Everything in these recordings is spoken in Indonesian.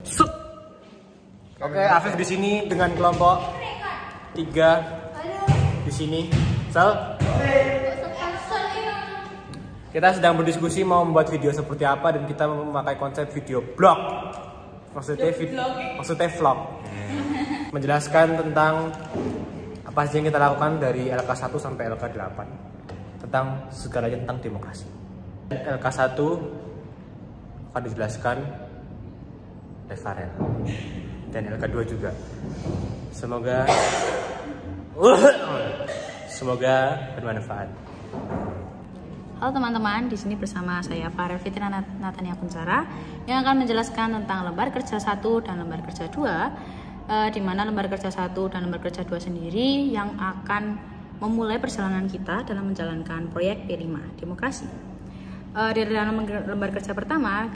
Sup. Oke, Afif di sini dengan kelompok 3 di sini. Sal. Kita sedang berdiskusi mau membuat video seperti apa dan kita memakai konsep video blog. Maksudnya vlog. Menjelaskan tentang apa saja yang kita lakukan dari LK1 sampai LK8 tentang segalanya tentang demokrasi. LK1 akan dijelaskan oleh Farel dan LK2 juga. Semoga bermanfaat. Halo teman-teman, di sini bersama saya Farel Fitria Natania Kunsara yang akan menjelaskan tentang lembar kerja 1 dan lembar kerja 2, di mana lembar kerja 1 dan lembar kerja 2 sendiri yang akan memulai perjalanan kita dalam menjalankan proyek P5 Demokrasi. Di dalam lembar kerja pertama,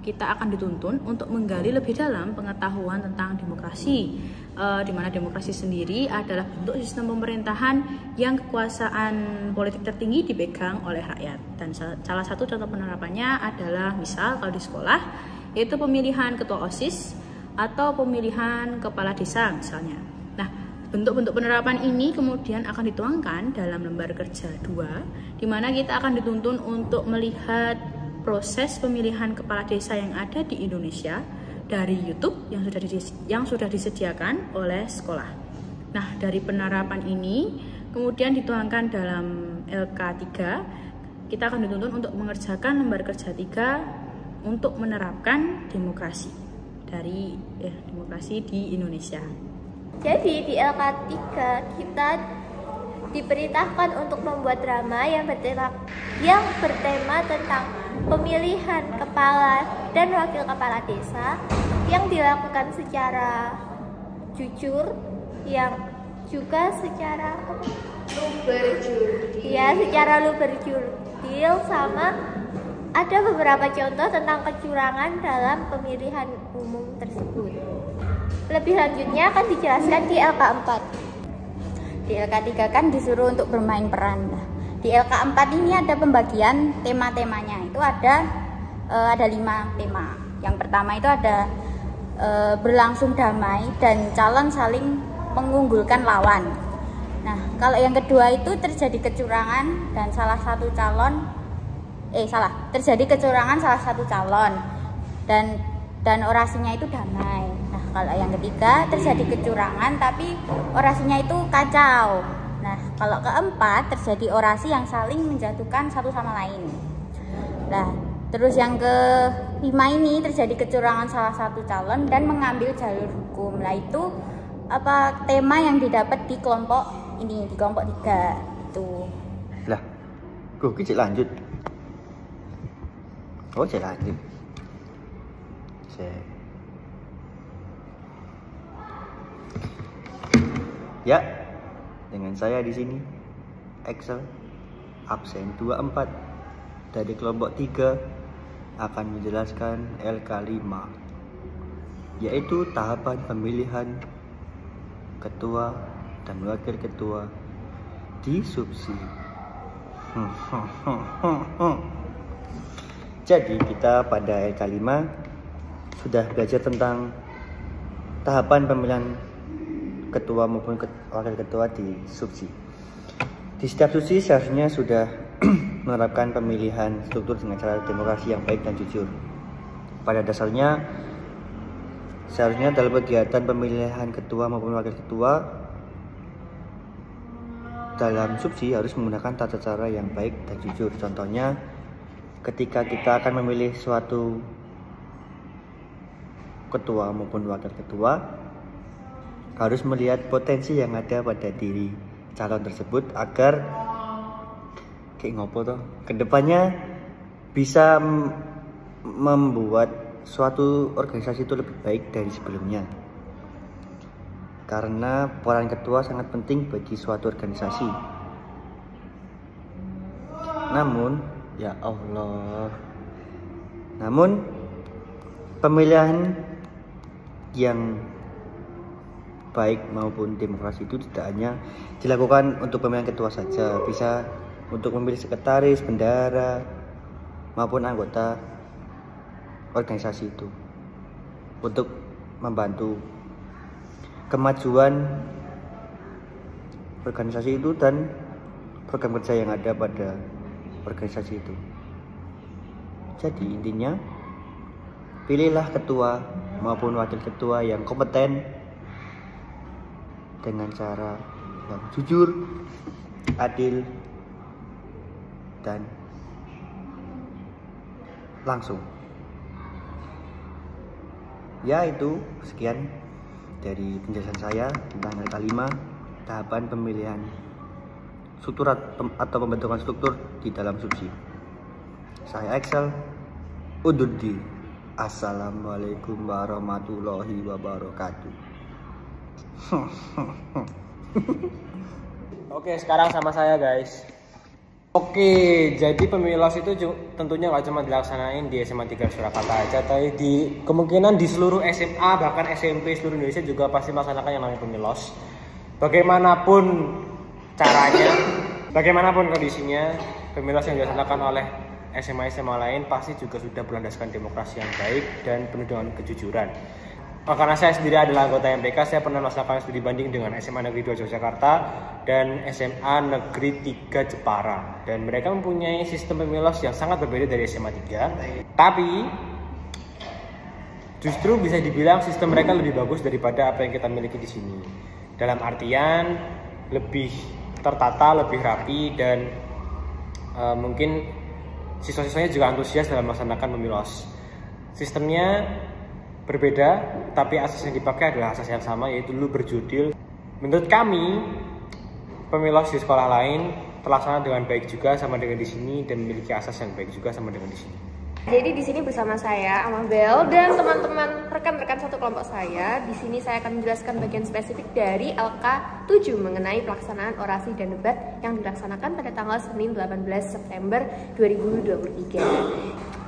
kita akan dituntun untuk menggali lebih dalam pengetahuan tentang demokrasi, di mana demokrasi sendiri adalah bentuk sistem pemerintahan yang kekuasaan politik tertinggi dipegang oleh rakyat. Dan salah satu contoh penerapannya adalah misal kalau di sekolah, yaitu pemilihan ketua OSIS atau pemilihan kepala desa misalnya. Nah, bentuk-bentuk penerapan ini kemudian akan dituangkan dalam lembar kerja 2, di mana kita akan dituntun untuk melihat proses pemilihan kepala desa yang ada di Indonesia dari YouTube yang sudah disediakan oleh sekolah. Nah, dari penerapan ini kemudian dituangkan dalam LK3, kita akan dituntun untuk mengerjakan lembar kerja 3 untuk menerapkan demokrasi demokrasi di Indonesia. Jadi di LK3 kita diperintahkan untuk membuat drama yang bertema tentang pemilihan kepala dan wakil kepala desa yang dilakukan secara jujur, yang juga secara luber jurdil, sama ada beberapa contoh tentang kecurangan dalam pemilihan umum tersebut. Lebih lanjutnya akan dijelaskan di LK4. Di LK3 kan disuruh untuk bermain peran. Nah, di LK4 ini ada pembagian tema-temanya. Itu ada 5 tema. Yang pertama itu ada berlangsung damai dan calon saling mengunggulkan lawan. Nah, kalau yang kedua itu terjadi kecurangan dan terjadi kecurangan salah satu calon dan orasinya itu damai. Nah, kalau yang ketiga terjadi kecurangan tapi orasinya itu kacau. Nah, kalau keempat terjadi orasi yang saling menjatuhkan satu sama lain. Nah, terus yang kelima ini terjadi kecurangan salah satu calon dan mengambil jalur hukum. Nah, itu tema yang didapat di kelompok ini, di kelompok 3 itu. Lah, kok cek lanjut. Oh, cek lanjut. Ya, dengan saya di sini Excel absen 24 dari kelompok 3 akan menjelaskan LK5, yaitu tahapan pemilihan ketua dan wakil ketua di subsi. Jadi kita pada LK5 sudah belajar tentang tahapan pemilihan ketua maupun wakil ketua di subsi. Di setiap subsi seharusnya sudah menerapkan pemilihan struktur dengan cara demokrasi yang baik dan jujur. Pada dasarnya seharusnya dalam kegiatan pemilihan ketua maupun wakil ketua dalam subsi harus menggunakan tata cara yang baik dan jujur. Contohnya ketika kita akan memilih suatu ketua maupun wakil ketua, harus melihat potensi yang ada pada diri calon tersebut agar kedepannya bisa membuat suatu organisasi itu lebih baik dari sebelumnya. Karena peran ketua sangat penting bagi suatu organisasi. Namun pemilihan yang baik maupun demokrasi itu tidak hanya dilakukan untuk pemilihan ketua saja, bisa untuk memilih sekretaris, bendahara maupun anggota organisasi itu. untuk membantu kemajuan organisasi itu dan program kerja yang ada pada organisasi itu. Jadi intinya, pilihlah ketua maupun wakil ketua yang kompeten dengan cara yang jujur, adil, dan langsung. Ya, itu sekian dari penjelasan saya tentang LK5, tahapan pemilihan struktur atau pembentukan struktur di dalam subsi. Saya Excel, undur diri. Assalamualaikum warahmatullahi wabarakatuh. Oke, sekarang sama saya guys. Oke, jadi pemilos itu tentunya nggak cuma dilaksanain di SMA 3 Surakarta aja, tapi kemungkinan di seluruh SMA bahkan SMP seluruh Indonesia juga pasti melaksanakan yang namanya pemilos. Bagaimanapun caranya, bagaimanapun kondisinya, pemilos yang dilaksanakan oleh SMA-SMA lain pasti juga sudah berlandaskan demokrasi yang baik dan penuh dengan kejujuran. Karena saya sendiri adalah anggota MPK, saya pernah melaksanakan studi banding dengan SMA Negeri 2 Yogyakarta dan SMA Negeri 3 Jepara. Dan mereka mempunyai sistem pemilos yang sangat berbeda dari SMA 3. Tapi justru bisa dibilang sistem mereka lebih bagus daripada apa yang kita miliki di sini. Dalam artian lebih tertata, lebih rapi, dan mungkin siswa-siswanya juga antusias dalam melaksanakan pemilos. Sistemnya berbeda, tapi asas yang dipakai adalah asas yang sama, yaitu dulu berjudil. Menurut kami, pemilos di sekolah lain terlaksana dengan baik juga sama dengan di sini dan memiliki asas yang baik juga sama dengan di sini. Jadi di sini bersama saya Amabel dan teman-teman rekan-rekan satu kelompok saya. Di sini saya akan menjelaskan bagian spesifik dari LK7 mengenai pelaksanaan orasi dan debat yang dilaksanakan pada tanggal Senin 18 September 2023.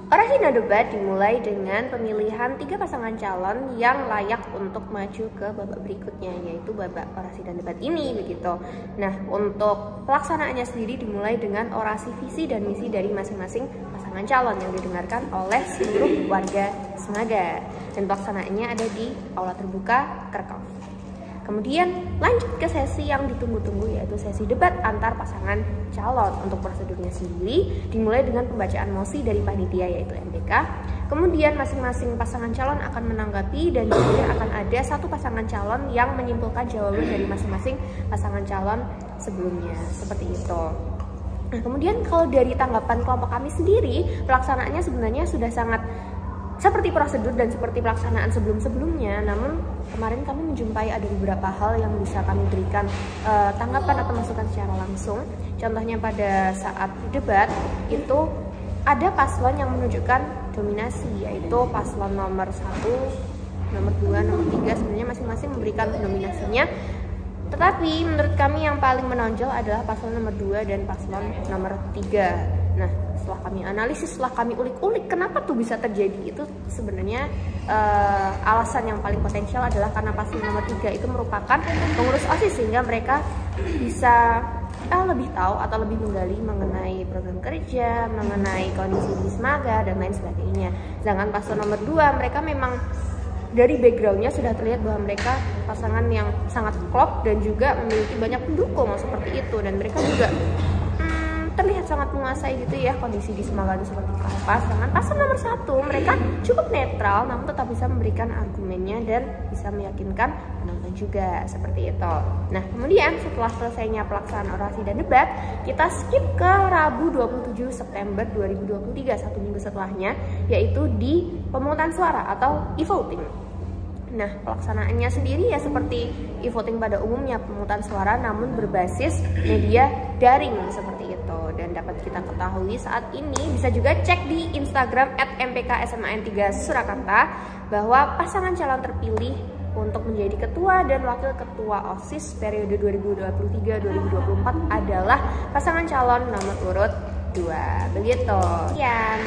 Orasi dan debat dimulai dengan pemilihan 3 pasangan calon yang layak untuk maju ke babak berikutnya, yaitu babak orasi dan debat ini begitu. Nah, untuk pelaksanaannya sendiri dimulai dengan orasi visi dan misi dari masing-masing pasangan calon yang didengarkan oleh seluruh warga Semaga. Dan pelaksanaannya ada di Aula Terbuka Kerkov. Kemudian lanjut ke sesi yang ditunggu-tunggu, yaitu sesi debat antar pasangan calon. Untuk prosedurnya sendiri dimulai dengan pembacaan mosi dari panitia yaitu MPK. Kemudian masing-masing pasangan calon akan menanggapi dan kemudian akan ada satu pasangan calon yang menyimpulkan jawaban dari masing-masing pasangan calon sebelumnya, seperti itu. Nah, kemudian kalau dari tanggapan kelompok kami sendiri, pelaksanaannya sebenarnya sudah sangat seperti prosedur dan seperti pelaksanaan sebelum-sebelumnya. Namun kemarin kami menjumpai ada beberapa hal yang bisa kami berikan tanggapan atau masukan secara langsung. Contohnya pada saat debat itu ada paslon yang menunjukkan dominasi, yaitu paslon nomor 1, nomor 2, nomor 3 sebenarnya masing-masing memberikan dominasinya. Tetapi menurut kami yang paling menonjol adalah paslon nomor 2 dan paslon nomor 3. Nah, setelah kami analisis, setelah kami ulik-ulik kenapa tuh bisa terjadi, itu sebenarnya alasan yang paling potensial adalah karena paslon nomor 3 itu merupakan pengurus OSIS, sehingga mereka bisa lebih tahu atau lebih menggali mengenai program kerja, mengenai kondisi di Semaga, dan lain sebagainya. Sedangkan paslon nomor 2 mereka memang dari backgroundnya sudah terlihat bahwa mereka pasangan yang sangat klop dan juga memiliki banyak pendukung seperti itu, dan mereka juga terlihat sangat menguasai gitu ya kondisi di Semaga itu seperti apa. Sedangkan paslon nomor 1 mereka cukup netral namun tetap bisa memberikan argumennya dan bisa meyakinkan penonton juga, seperti itu. Nah, kemudian setelah selesainya pelaksanaan orasi dan debat, kita skip ke Rabu 27 September 2023, 1 minggu setelahnya, yaitu di pemungutan suara atau e-voting. Nah, pelaksanaannya sendiri ya seperti e-voting pada umumnya, pemungutan suara namun berbasis media daring seperti itu. Dan dapat kita ketahui saat ini, bisa juga cek di Instagram @mpksman3 Surakarta, bahwa pasangan calon terpilih untuk menjadi ketua dan wakil ketua OSIS periode 2023-2024 adalah pasangan calon nomor urut 2. Begitu. Sekian.